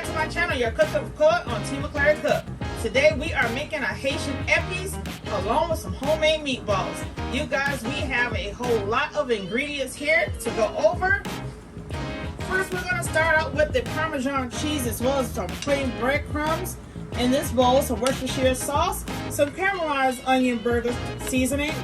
back to my channel, your Cook of Cook on Team McClary Cook. Today we are making a Haitian Epis along with some homemade meatballs. You guys, we have a whole lot of ingredients here to go over. First, we're going to start out with the Parmesan cheese as well as some plain breadcrumbs. In this bowl, some Worcestershire sauce, some caramelized onion burger seasoning,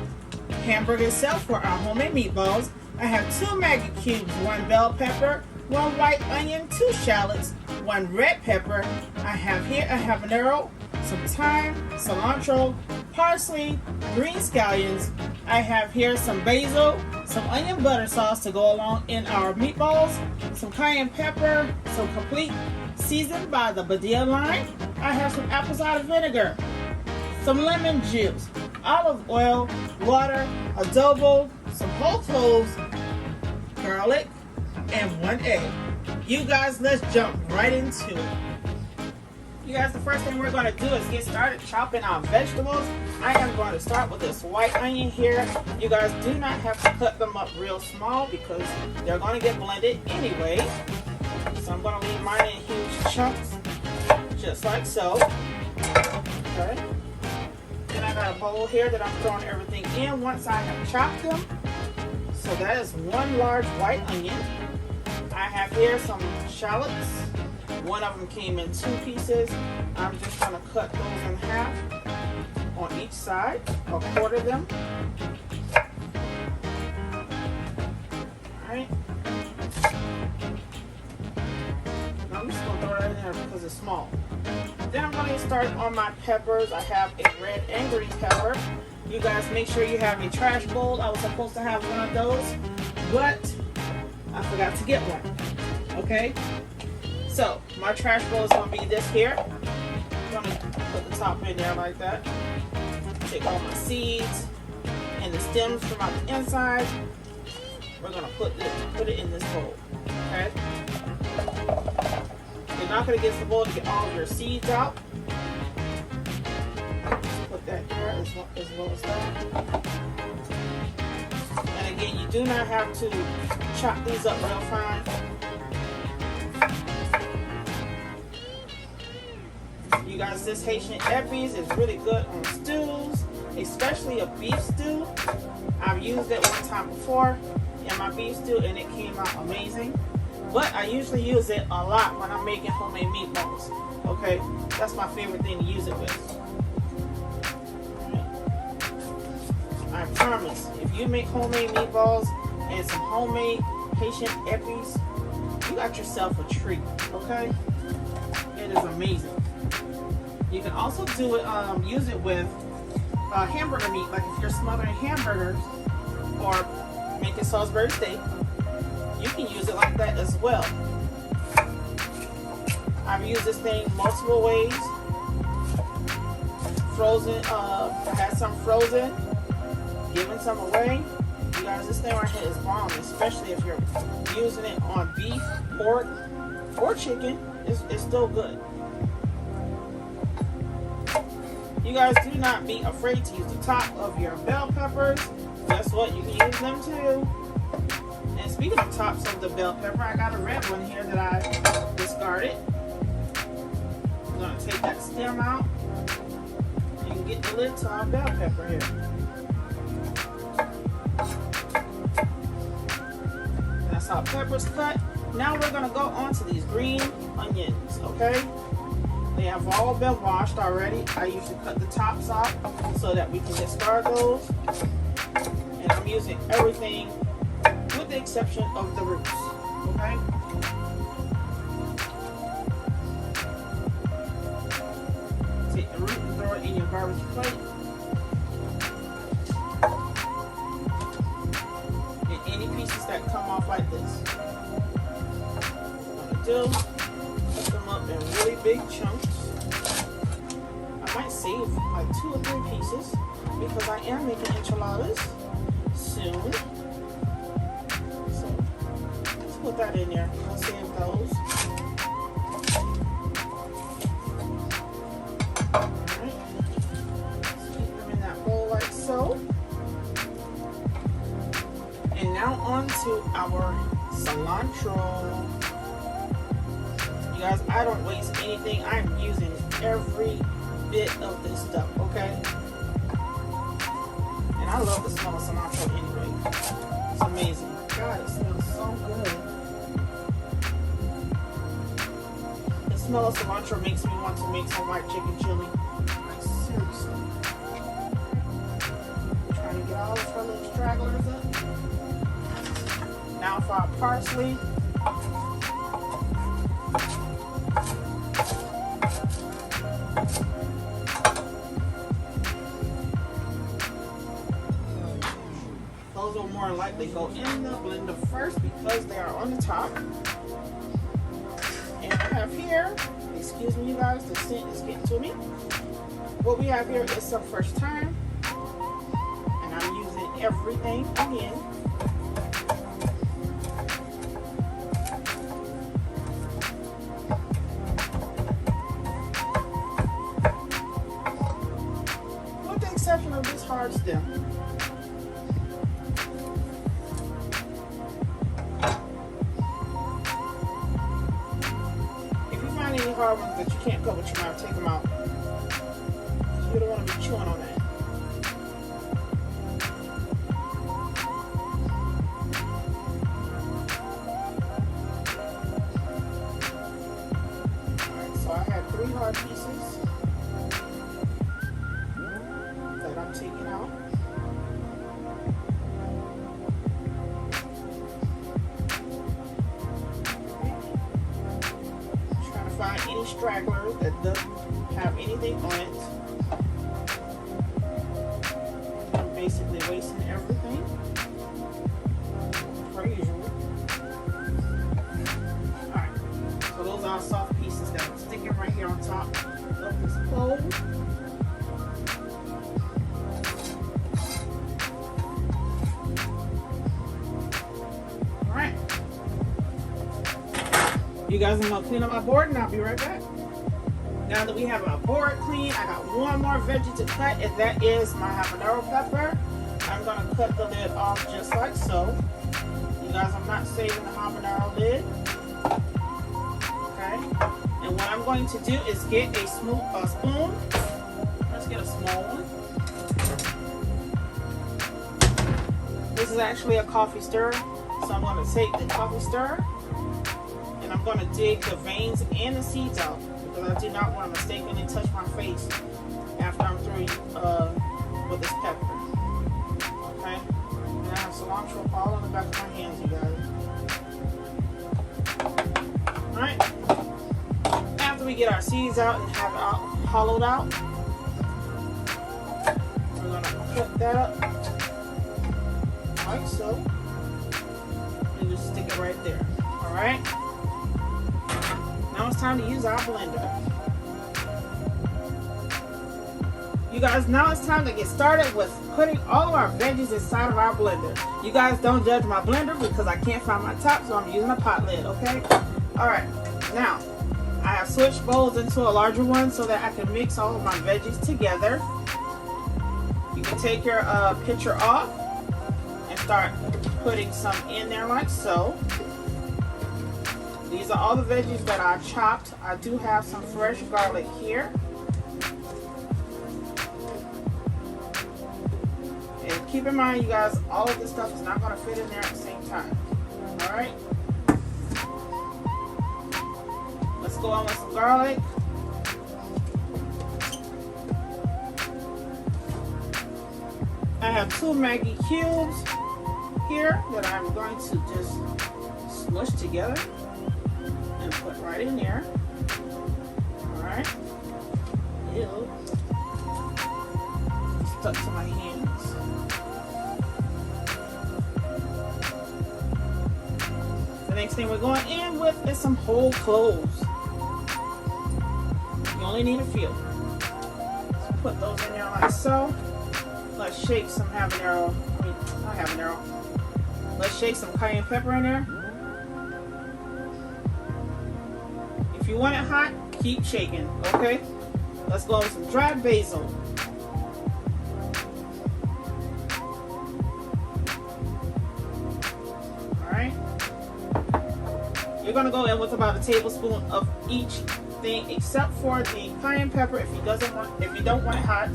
hamburger itself for our homemade meatballs. I have 2 Maggi cubes, 1 bell pepper, 1 white onion, 2 shallots, 1 red pepper. I have here a habanero, some thyme, cilantro, parsley, green scallions. I have here some basil, some onion butter sauce to go along in our meatballs, some cayenne pepper, some complete seasoned by the Badia line. I have some apple cider vinegar, some lemon juice, olive oil, water, adobo, some whole cloves, garlic, and 1 egg. You guys, let's jump right into it. You guys, the first thing we're going to do is get started chopping our vegetables. I am going to start with this white onion here. You guys do not have to cut them up real small because they're going to get blended anyway. So I'm going to leave mine in huge chunks, just like so. Okay. Then I got a bowl here that I'm throwing everything in once I have chopped them. So that is 1 large white onion. I have here some shallots. One of them came in 2 pieces. I'm just going to cut those in half on each side, or quarter them. Alright. Now I'm just going to throw that in there because it's small. Then I'm going to get started on my peppers. I have a red and green pepper. You guys make sure you have a trash bowl. I was supposed to have one of those, but I forgot to get one. Okay? So, my trash bowl is going to be this here. I'm going to put the top in there like that. Take all my seeds and the stems from out the inside. We're going to put it in this bowl. Okay? You're not going to get the bowl to get all of your seeds out. Put that here as well as that. And again, you do not have to chop these up real fine. You guys, this Haitian Epis is really good on stews, especially a beef stew. I've used it one time before in my beef stew and it came out amazing. But I usually use it a lot when I'm making homemade meatballs. Okay, that's my favorite thing to use it with. I promise, if you make homemade meatballs and some homemade Haitian Epis, you got yourself a treat. Okay, it is amazing. You can also do it, use it with hamburger meat, like if you're smothering hamburgers or making Salisbury steak, you can use it like that as well. I've used this thing multiple ways. Frozen, I had some frozen, giving some away. You guys, this thing right here is bomb, especially if you're using it on beef, pork, or chicken. It's still good. You guys, do not be afraid to use the top of your bell peppers. Guess what? You can use them too. And speaking of tops of the bell pepper, I got a red one here that I discarded. I'm going to take that stem out. You can get the lid to our bell pepper here. That's how peppers cut. Now we're going to go on to these green onions, okay? They have all been washed already. I usually cut the tops off so that we can discard those. And I'm using everything with the exception of the roots. Okay? Take the root and throw it in your garbage plate. And any pieces that come off like this. What I'm going to do, cut them up in really big chunks. I might save like 2 or 3 pieces because I am making enchiladas soon. So let's put that in there. I'll save those. Alright. Let's keep them in that bowl like so. And now on to our cilantro. You guys, I don't waste anything. I'm using every bit of this stuff, okay? And I love the smell of cilantro anyway. It's amazing. God, it smells so good. The smell of cilantro makes me want to make some white chicken chili. Like, seriously. Trying to get all of our little stragglers up. Now for our parsley. Those will more likely go in the blender first because they are on the top. And I have here, excuse me you guys, the scent is getting to me. What we have here is some fresh thyme. And I'm using everything again. With the exception of this hard stem. Any hard ones that you can't cut with your knife, take them out. You don't want to be chewing on that. Alright, so I had 3 hard pieces that I'm taking out. Find any stragglers that doesn't have anything on it. I'm basically wasting everything, per usual. Alright, so those are soft pieces that I'm sticking right here on top of this bowl. Alright. You guys, I'm going to clean up my board and I'll be right back. Now that we have our board clean, I got one more veggie to cut, and that is my habanero pepper. I'm going to cut the lid off just like so. You guys, I'm not saving the habanero lid. Okay. And what I'm going to do is get a spoon. Let's get a small one. This is actually a coffee stirrer. So I'm going to take the coffee stirrer. And I'm going to dig the veins and the seeds out because I do not want to mistakenly touch my face after I'm through with this pepper. Okay? And I have cilantro all on the back of my hands, you guys. Alright? After we get our seeds out and have it all hollowed out, we're going to cut that up like so. And just stick it right there. Alright? Now it's time to use our blender. You guys, now it's time to get started with putting all of our veggies inside of our blender. You guys don't judge my blender because I can't find my top, so I'm using a pot lid, okay? Alright, now I have switched bowls into a larger one so that I can mix all of my veggies together. You can take your pitcher off and start putting some in there like so. These are all the veggies that I chopped. I do have some fresh garlic here. And keep in mind, you guys, all of this stuff is not going to fit in there at the same time. Alright? Let's go on with some garlic. I have 2 Maggi cubes here that I'm going to just smush together. And put right in there. Alright. Ew. Stuck to my hands. The next thing we're going in with is some whole cloves. You only need a few. So put those in there like so. Let's shake some habanero. Not habanero. Let's shake some cayenne pepper in there. If you want it hot, keep shaking, okay? Let's go with some dried basil. Alright. You're gonna go in with about a tablespoon of each thing, except for the cayenne pepper if you don't want it hot,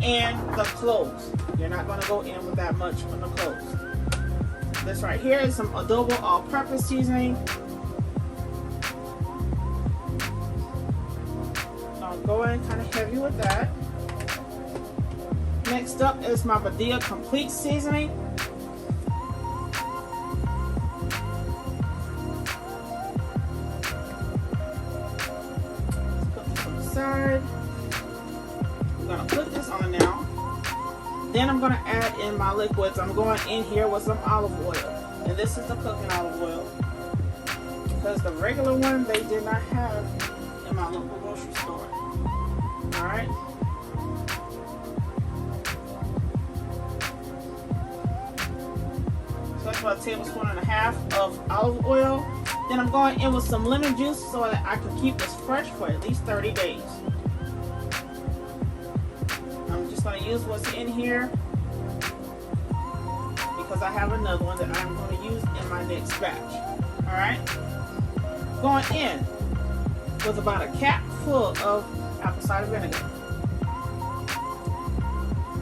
and the cloves. You're not gonna go in with that much on the cloves. This right here is some adobo all-purpose seasoning. I'm going kind of heavy with that. Next up is my Badia complete seasoning. Side. I'm gonna put this on now. Then I'm gonna add in my liquids. I'm going in here with some olive oil, and this is the cooking olive oil because the regular one they did not have in my local grocery store. All right. So that's about 1.5 tablespoons of olive oil. Then I'm going in with some lemon juice so that I can keep this fresh for at least 30 days. I'm just going to use what's in here because I have another one that I'm going to use in my next batch. Alright? Going in with about a cap full of apple cider vinegar.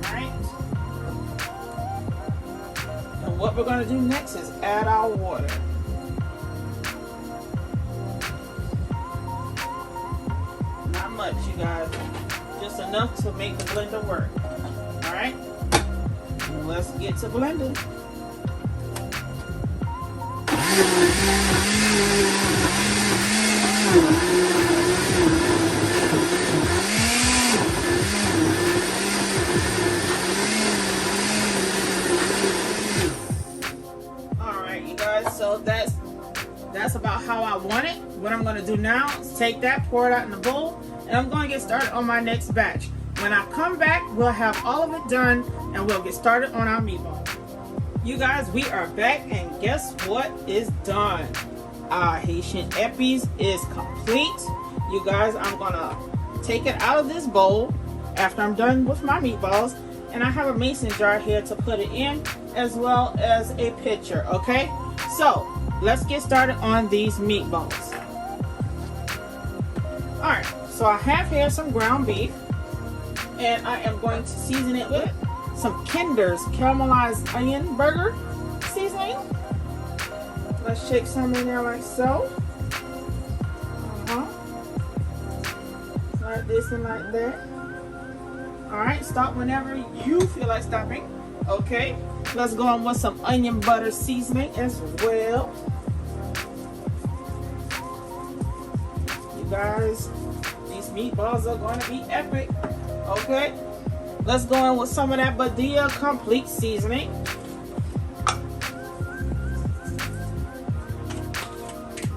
Alright? And what we're going to do next is add our water. Much, you guys, just enough to make the blender work. All right, let's get to blending. All right, you guys, so that's about how I want it. What I'm going to do now is take that, pour it out in the bowl, and I'm going to get started on my next batch. When I come back, we'll have all of it done and we'll get started on our meatball. You guys, we are back, and guess what is done? Our Haitian Epis is complete. You guys, I'm going to take it out of this bowl after I'm done with my meatballs, and I have a mason jar here to put it in, as well as a pitcher, okay? So, let's get started on these meatballs. Alright, so I have here some ground beef, and I am going to season it with some Kinder's caramelized onion burger seasoning. Let's shake some in there like so. Like this and like that. Alright, stop whenever you feel like stopping. Okay, let's go on with some onion butter seasoning as well. You guys, these meatballs are going to be epic. Okay, let's go in with some of that Badia complete seasoning.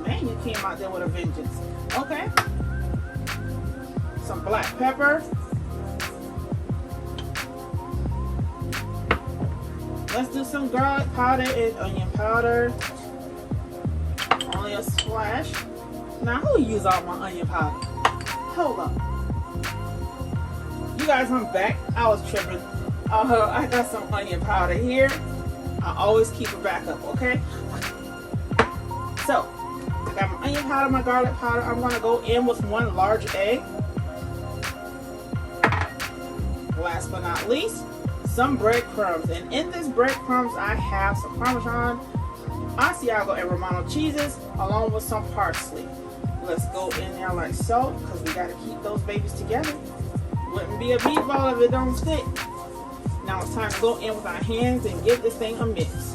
Man, you came out there with a vengeance. Okay, some black pepper. Let's do some garlic powder and onion powder. Only a splash. Now, who used all my onion powder? Hold up. You guys, I'm back. I was tripping. I got some onion powder here. I always keep a backup, okay? So, I got my onion powder, my garlic powder. I'm going to go in with 1 large egg. Last but not least, some breadcrumbs, and in this breadcrumbs I have some Parmesan, Asiago, and Romano cheeses, along with some parsley. Let's go in there like so, because we got to keep those babies together. Wouldn't be a meatball if it don't stick. Now it's time to go in with our hands and give this thing a mix.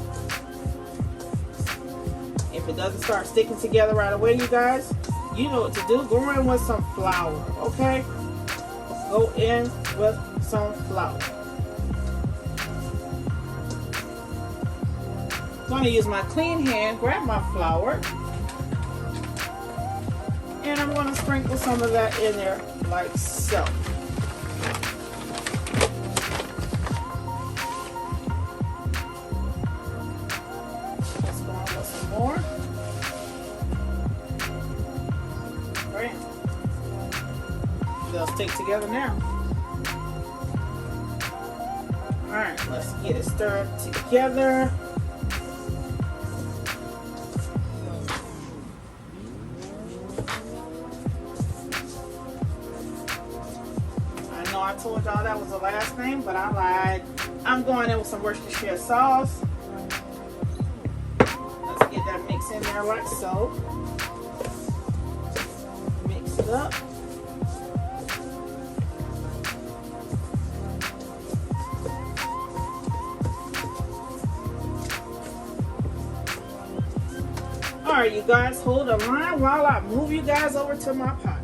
If it doesn't start sticking together right away, you guys, you know what to do. Go in with some flour, okay? Go in with some flour. I'm going to use my clean hand, grab my flour, and I'm going to sprinkle some of that in there like so. Let's go on with some more. Great. They'll stick together now. Alright, let's get it stirred together. know I told y'all that was the last name, but I lied. I'm going in with some Worcestershire sauce. Let's get that mix in there like so. Mix it up. Alright, you guys, hold the line while I move you guys over to my pot.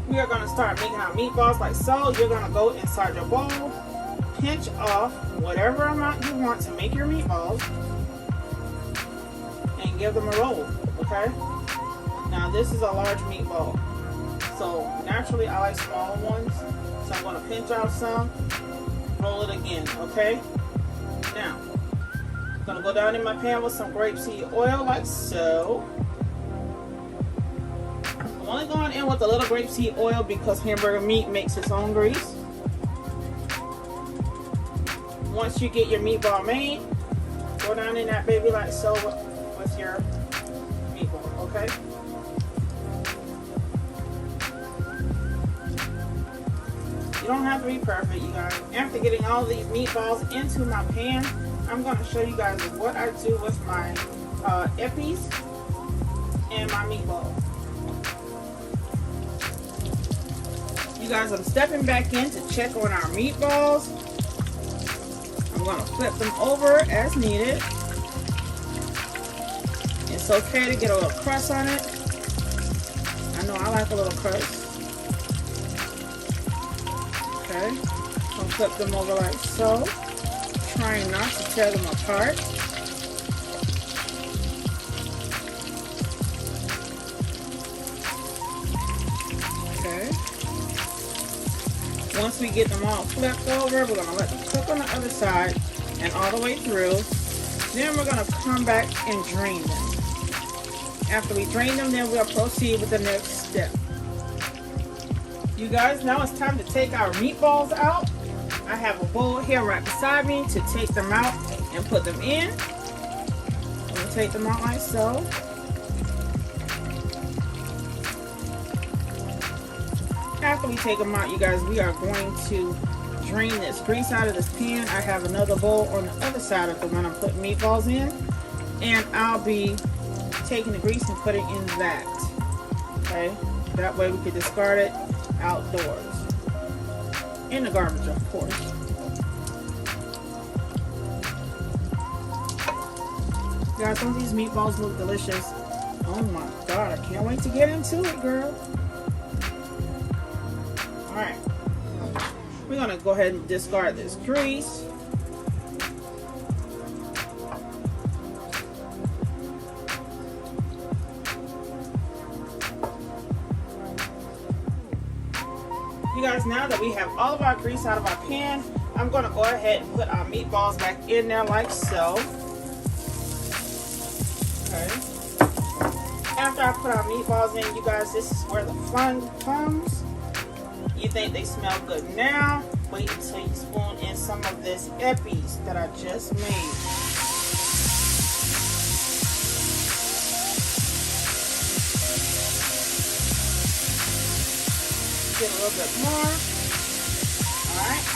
We are going to start making our meatballs like so. You're going to go inside your bowl, pinch off whatever amount you want to make your meatballs, and give them a roll, okay? Now this is a large meatball, so naturally I like smaller ones, so I'm going to pinch off some, roll it again, okay? Now, I'm going to go down in my pan with some grapeseed oil like so. I'm only going in with a little grapeseed oil because hamburger meat makes its own grease. Once you get your meatball made, go down in that baby like so with your meatball, okay? You don't have to be perfect, you guys. After getting all these meatballs into my pan, I'm going to show you guys what I do with my epis and my meatballs. You guys, I'm stepping back in to check on our meatballs. I'm going to flip them over as needed. It's okay to get a little crust on it. I know I like a little crust. Okay, I'll flip them over like so. Trying not to tear them apart. Okay. Once we get them all flipped over, we're going to let them cook on the other side and all the way through. Then we're going to come back and drain them. After we drain them, then we'll proceed with the next step. You guys, now it's time to take our meatballs out. I have a bowl here right beside me to take them out and put them in. We'll take them out like so. After we take them out, you guys, we are going to drain this grease out of this pan. I have another bowl on the other side of the one I'm putting meatballs in. And I'll be taking the grease and putting it in that. Okay? That way we can discard it outdoors. In the garbage, of course. Guys, some of these meatballs look delicious. Oh my god, I can't wait to get into it, girl. Alright. We're gonna go ahead and discard this grease. You guys, now that we have all of our grease out of our pan, I'm going to go ahead and put our meatballs back in there like so. Okay. After I put our meatballs in, you guys, this is where the fun comes. You think they smell good now? Wait until you spoon in some of this epis that I just made. Get a little bit more. Alright.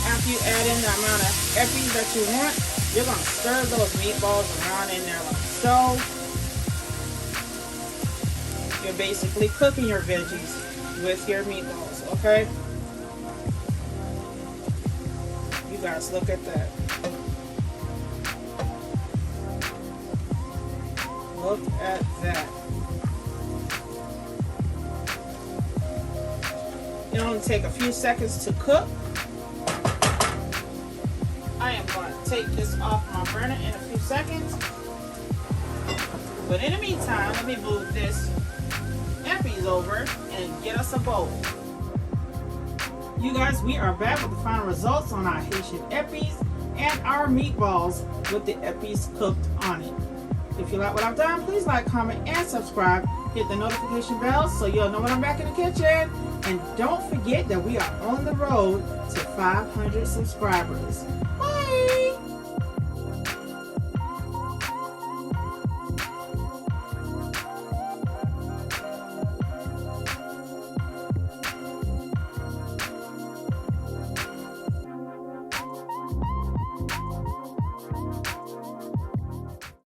After you add in the amount of epis that you want, you're going to stir those meatballs around in there like so. You're basically cooking your veggies with your meatballs, okay? You guys, look at that. Look at that. It only take a few seconds to cook. I am going to take this off my burner in a few seconds. But in the meantime, let me move this epis over and get us a bowl. You guys, we are back with the final results on our Haitian epis and our meatballs with the epis cooked on it. If you like what I've done, please like, comment, and subscribe. Hit the notification bell so you'll know when I'm back in the kitchen. And don't forget that we are on the road to 500 subscribers. Bye!